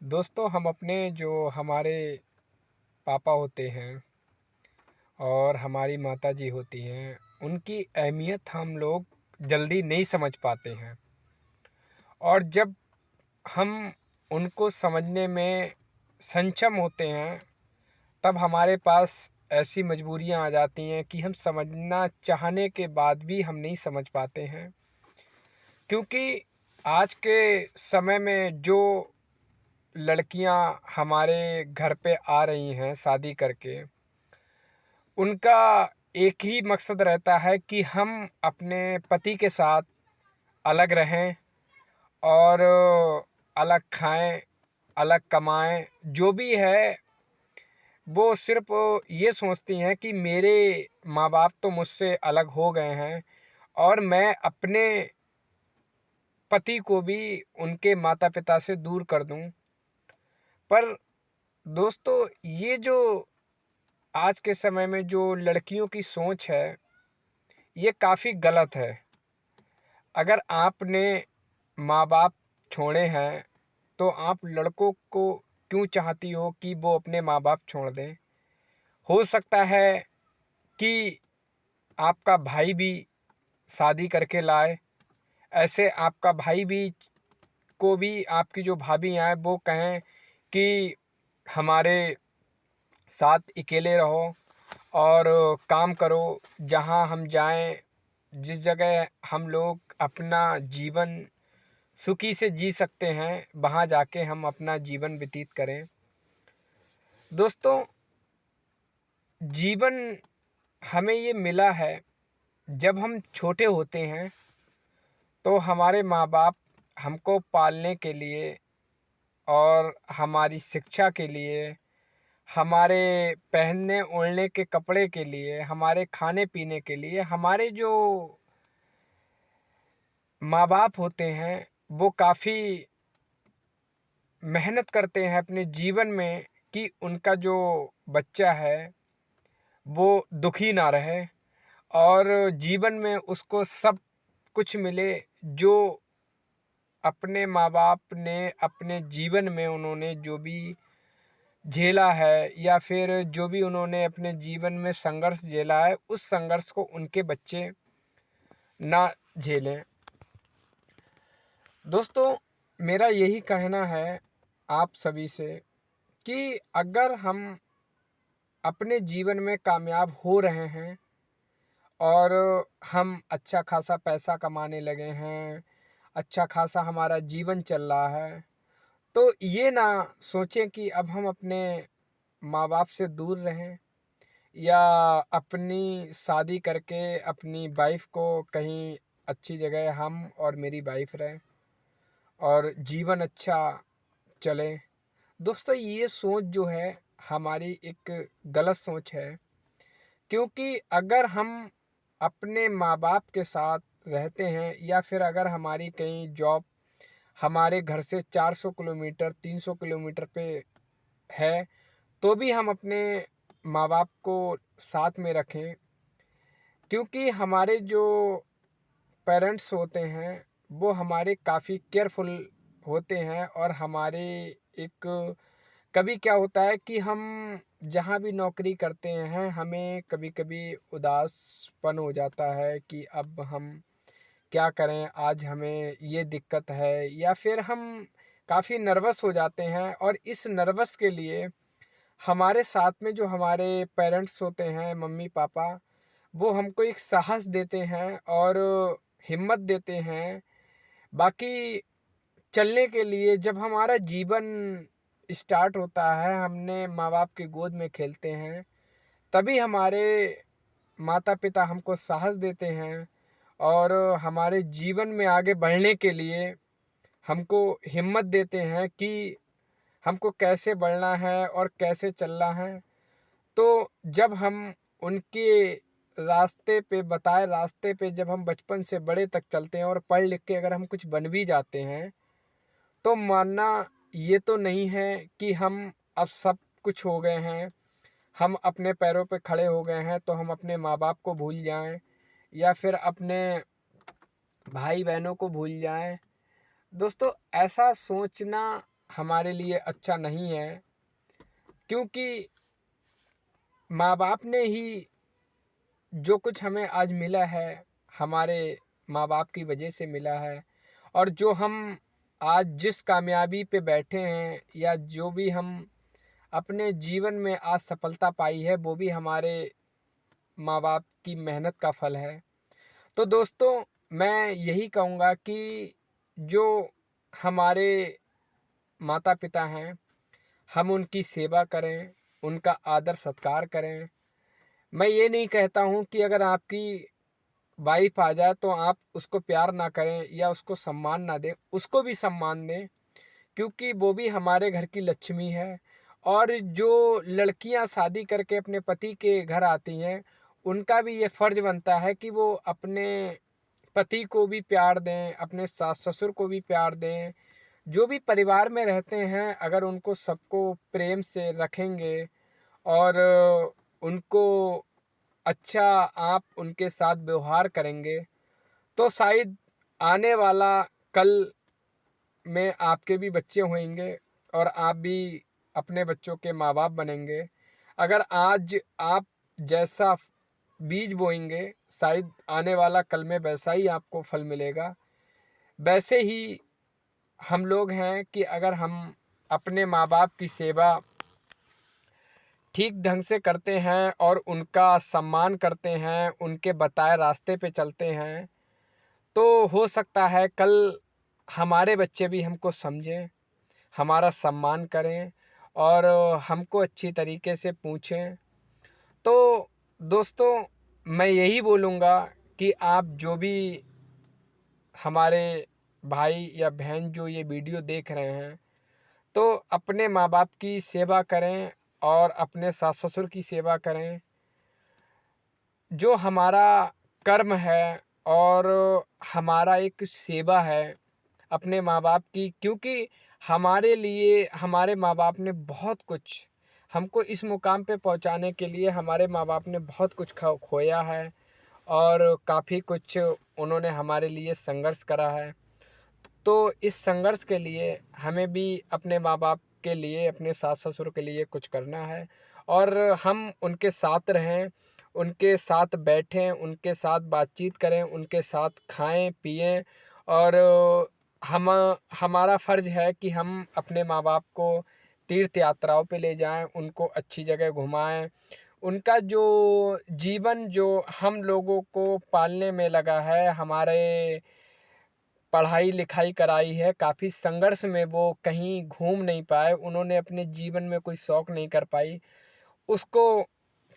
दोस्तों हम अपने जो हमारे पापा होते हैं और हमारी माताजी होती हैं उनकी अहमियत हम लोग जल्दी नहीं समझ पाते हैं। और जब हम उनको समझने में सक्षम होते हैं तब हमारे पास ऐसी मजबूरियां आ जाती हैं कि हम समझना चाहने के बाद भी हम नहीं समझ पाते हैं। क्योंकि आज के समय में जो लड़कियां हमारे घर पे आ रही हैं शादी करके, उनका एक ही मकसद रहता है कि हम अपने पति के साथ अलग रहें और अलग खाएं, अलग कमाएं। जो भी है वो सिर्फ ये सोचती हैं कि मेरे माँ बाप तो मुझसे अलग हो गए हैं और मैं अपने पति को भी उनके माता पिता से दूर कर दूं। पर दोस्तों, ये जो आज के समय में जो लड़कियों की सोच है ये काफ़ी गलत है। अगर आपने माँ बाप छोड़े हैं तो आप लड़कों को क्यों चाहती हो कि वो अपने माँ बाप छोड़ दें। हो सकता है कि आपका भाई भी शादी करके लाए, ऐसे आपका भाई भी को भी आपकी जो भाभी हैं वो कहें कि हमारे साथ अकेले रहो और काम करो। जहाँ हम जाएं, जिस जगह हम लोग अपना जीवन सुखी से जी सकते हैं वहाँ जाके हम अपना जीवन व्यतीत करें। दोस्तों, जीवन हमें ये मिला है। जब हम छोटे होते हैं तो हमारे माँ बाप हमको पालने के लिए और हमारी शिक्षा के लिए, हमारे पहनने ओढ़ने के कपड़े के लिए, हमारे खाने पीने के लिए, हमारे जो माँ बाप होते हैं वो काफ़ी मेहनत करते हैं अपने जीवन में कि उनका जो बच्चा है वो दुखी ना रहे और जीवन में उसको सब कुछ मिले जो अपने माँ बाप ने अपने जीवन में उन्होंने जो भी झेला है या फिर जो भी उन्होंने अपने जीवन में संघर्ष झेला है उस संघर्ष को उनके बच्चे ना झेलें। दोस्तों, मेरा यही कहना है आप सभी से कि अगर हम अपने जीवन में कामयाब हो रहे हैं और हम अच्छा खासा पैसा कमाने लगे हैं, अच्छा खासा हमारा जीवन चल रहा है, तो ये ना सोचें कि अब हम अपने माँ बाप से दूर रहें या अपनी शादी करके अपनी वाइफ को कहीं अच्छी जगह हम और मेरी वाइफ रहें और जीवन अच्छा चले। दोस्तों, ये सोच जो है हमारी एक गलत सोच है। क्योंकि अगर हम अपने माँ बाप के साथ रहते हैं या फिर अगर हमारी कहीं जॉब हमारे घर से 400 किलोमीटर 300 किलोमीटर पे है तो भी हम अपने माँ बाप को साथ में रखें। क्योंकि हमारे जो पेरेंट्स होते हैं वो हमारे काफ़ी केयरफुल होते हैं और हमारे एक कभी क्या होता है कि हम जहाँ भी नौकरी करते हैं हमें कभी कभी उदासपन हो जाता है कि अब हम क्या करें, आज हमें ये दिक्कत है, या फिर हम काफ़ी नर्वस हो जाते हैं। और इस नर्वस के लिए हमारे साथ में जो हमारे पेरेंट्स होते हैं, मम्मी पापा, वो हमको एक साहस देते हैं और हिम्मत देते हैं। बाकी चलने के लिए जब हमारा जीवन स्टार्ट होता है, हमने माँ बाप की गोद में खेलते हैं, तभी हमारे माता पिता हमको साहस देते हैं और हमारे जीवन में आगे बढ़ने के लिए हमको हिम्मत देते हैं कि हमको कैसे बढ़ना है और कैसे चलना है। तो जब हम उनके रास्ते पे बताए रास्ते पे जब हम बचपन से बड़े तक चलते हैं और पढ़ लिख के अगर हम कुछ बन भी जाते हैं तो मानना ये तो नहीं है कि हम अब सब कुछ हो गए हैं, हम अपने पैरों पे खड़े हो गए हैं तो हम अपने माँ बाप को भूल जाएं या फिर अपने भाई बहनों को भूल जाएं। दोस्तों, ऐसा सोचना हमारे लिए अच्छा नहीं है, क्योंकि माँ बाप ने ही जो कुछ हमें आज मिला है, हमारे माँ बाप की वजह से मिला है। और जो हम आज जिस कामयाबी पे बैठे हैं, या जो भी हम अपने जीवन में आज सफलता पाई है, वो भी हमारे माँ बाप की मेहनत का फल है। तो दोस्तों, मैं यही कहूँगा कि जो हमारे माता पिता हैं, हम उनकी सेवा करें, उनका आदर सत्कार करें। मैं ये नहीं कहता हूँ कि अगर आपकी वाइफ आ जाए तो आप उसको प्यार ना करें या उसको सम्मान ना दें, उसको भी सम्मान दें, क्योंकि वो भी हमारे घर की लक्ष्मी है। और जो लड़कियां शादी करके अपने पति के घर आती हैं, उनका भी ये फ़र्ज़ बनता है कि वो अपने पति को भी प्यार दें, अपने सास ससुर को भी प्यार दें। जो भी परिवार में रहते हैं, अगर उनको सबको प्रेम से रखेंगे और उनको अच्छा आप उनके साथ व्यवहार करेंगे, तो शायद आने वाला कल में आपके भी बच्चे होंगे और आप भी अपने बच्चों के माँ बाप बनेंगे। अगर आज आप जैसा बीज बोएंगे, शायद आने वाला कल में वैसा ही आपको फल मिलेगा। वैसे ही हम लोग हैं कि अगर हम अपने माँ बाप की सेवा ठीक ढंग से करते हैं और उनका सम्मान करते हैं, उनके बताए रास्ते पे चलते हैं, तो हो सकता है कल हमारे बच्चे भी हमको समझें, हमारा सम्मान करें और हमको अच्छी तरीके से पूछें। तो दोस्तों, मैं यही बोलूँगा कि आप जो भी हमारे भाई या बहन जो ये वीडियो देख रहे हैं, तो अपने माँ बाप की सेवा करें और अपने सास ससुर की सेवा करें। जो हमारा कर्म है और हमारा एक सेवा है अपने माँ बाप की, क्योंकि हमारे लिए हमारे माँ बाप ने बहुत कुछ हमको इस मुकाम पे पहुंचाने के लिए हमारे माँ बाप ने बहुत कुछ खोया है और काफ़ी कुछ उन्होंने हमारे लिए संघर्ष करा है। तो इस संघर्ष के लिए हमें भी अपने माँ बाप के लिए, अपने सास ससुर के लिए कुछ करना है और हम उनके साथ रहें, उनके साथ बैठें, उनके साथ बातचीत करें, उनके साथ खाएं पिएं। और हम हमारा फ़र्ज़ है कि हम अपने माँ बाप को तीर्थ यात्राओं पे ले जाएं, उनको अच्छी जगह घुमाएं। उनका जो जीवन जो हम लोगों को पालने में लगा है, हमारे पढ़ाई लिखाई कराई है, काफ़ी संघर्ष में वो कहीं घूम नहीं पाए, उन्होंने अपने जीवन में कोई शौक़ नहीं कर पाई। उसको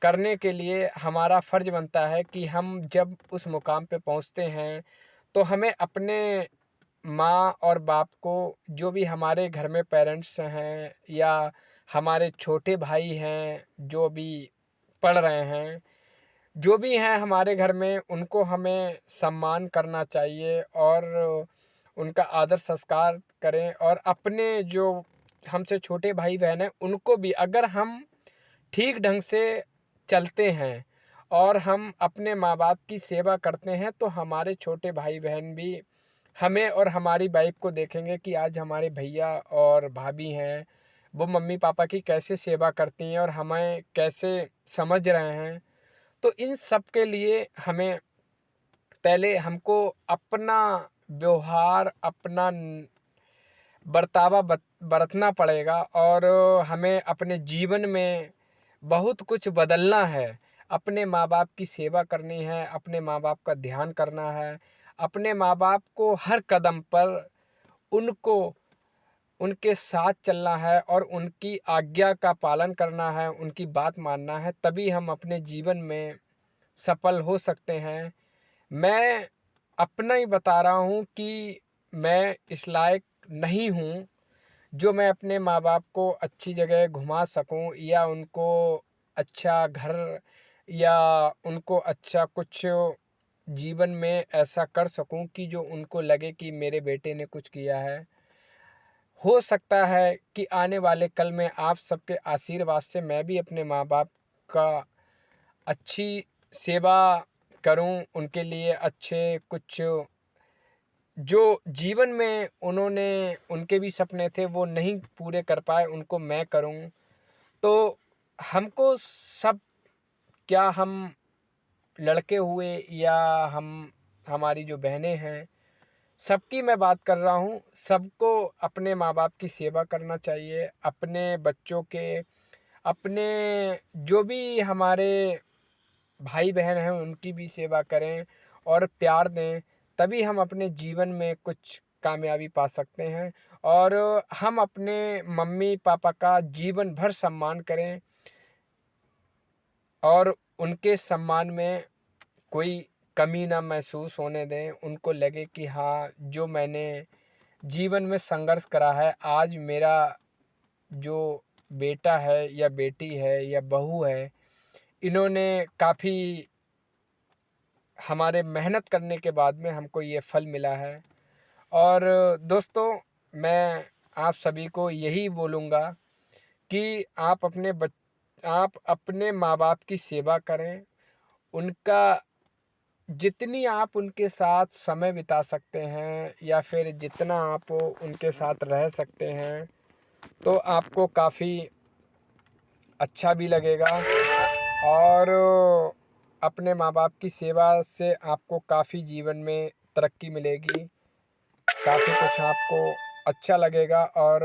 करने के लिए हमारा फ़र्ज़ बनता है कि हम जब उस मुकाम पे पहुँचते हैं, तो हमें अपने माँ और बाप को, जो भी हमारे घर में पेरेंट्स हैं या हमारे छोटे भाई हैं जो भी पढ़ रहे हैं, जो भी हैं हमारे घर में, उनको हमें सम्मान करना चाहिए और उनका आदर संस्कार करें। और अपने जो हमसे छोटे भाई बहन हैं, उनको भी अगर हम ठीक ढंग से चलते हैं और हम अपने माँ बाप की सेवा करते हैं, तो हमारे छोटे भाई बहन भी हमें और हमारी वाइफ को देखेंगे कि आज हमारे भैया और भाभी हैं, वो मम्मी पापा की कैसे सेवा करती हैं और हमें कैसे समझ रहे हैं। तो इन सब के लिए हमें पहले हमको अपना व्यवहार, अपना बर्तावा बरतना पड़ेगा और हमें अपने जीवन में बहुत कुछ बदलना है। अपने माँ बाप की सेवा करनी है, अपने माँ बाप का ध्यान करना है, अपने माँ बाप को हर कदम पर उनको उनके साथ चलना है और उनकी आज्ञा का पालन करना है, उनकी बात मानना है, तभी हम अपने जीवन में सफल हो सकते हैं। मैं अपना ही बता रहा हूँ कि मैं इस लायक नहीं हूँ जो मैं अपने माँ बाप को अच्छी जगह घुमा सकूँ या उनको अच्छा घर या उनको अच्छा कुछ जीवन में ऐसा कर सकूँ कि जो उनको लगे कि मेरे बेटे ने कुछ किया है। हो सकता है कि आने वाले कल में आप सबके आशीर्वाद से मैं भी अपने माँ बाप का अच्छी सेवा करूं, उनके लिए अच्छे कुछ जो जीवन में उन्होंने उनके भी सपने थे वो नहीं पूरे कर पाए, उनको मैं करूं। तो हमको सब, क्या हम लड़के हुए या हमारी जो बहनें हैं, सबकी मैं बात कर रहा हूँ, सबको अपने माँ बाप की सेवा करना चाहिए। अपने बच्चों के, अपने जो भी हमारे भाई बहन हैं उनकी भी सेवा करें और प्यार दें, तभी हम अपने जीवन में कुछ कामयाबी पा सकते हैं। और हम अपने मम्मी पापा का जीवन भर सम्मान करें और उनके सम्मान में कोई कमी ना महसूस होने दें। उनको लगे कि हाँ, जो मैंने जीवन में संघर्ष करा है, आज मेरा जो बेटा है या बेटी है या बहू है, इन्होंने काफ़ी हमारे मेहनत करने के बाद में हमको ये फल मिला है। और दोस्तों, मैं आप सभी को यही बोलूँगा कि आप अपने माँ बाप की सेवा करें। उनका जितनी आप उनके साथ समय बिता सकते हैं या फिर जितना आप उनके साथ रह सकते हैं, तो आपको काफ़ी अच्छा भी लगेगा। और अपने माँ बाप की सेवा से आपको काफ़ी जीवन में तरक्की मिलेगी, काफ़ी कुछ आपको अच्छा लगेगा। और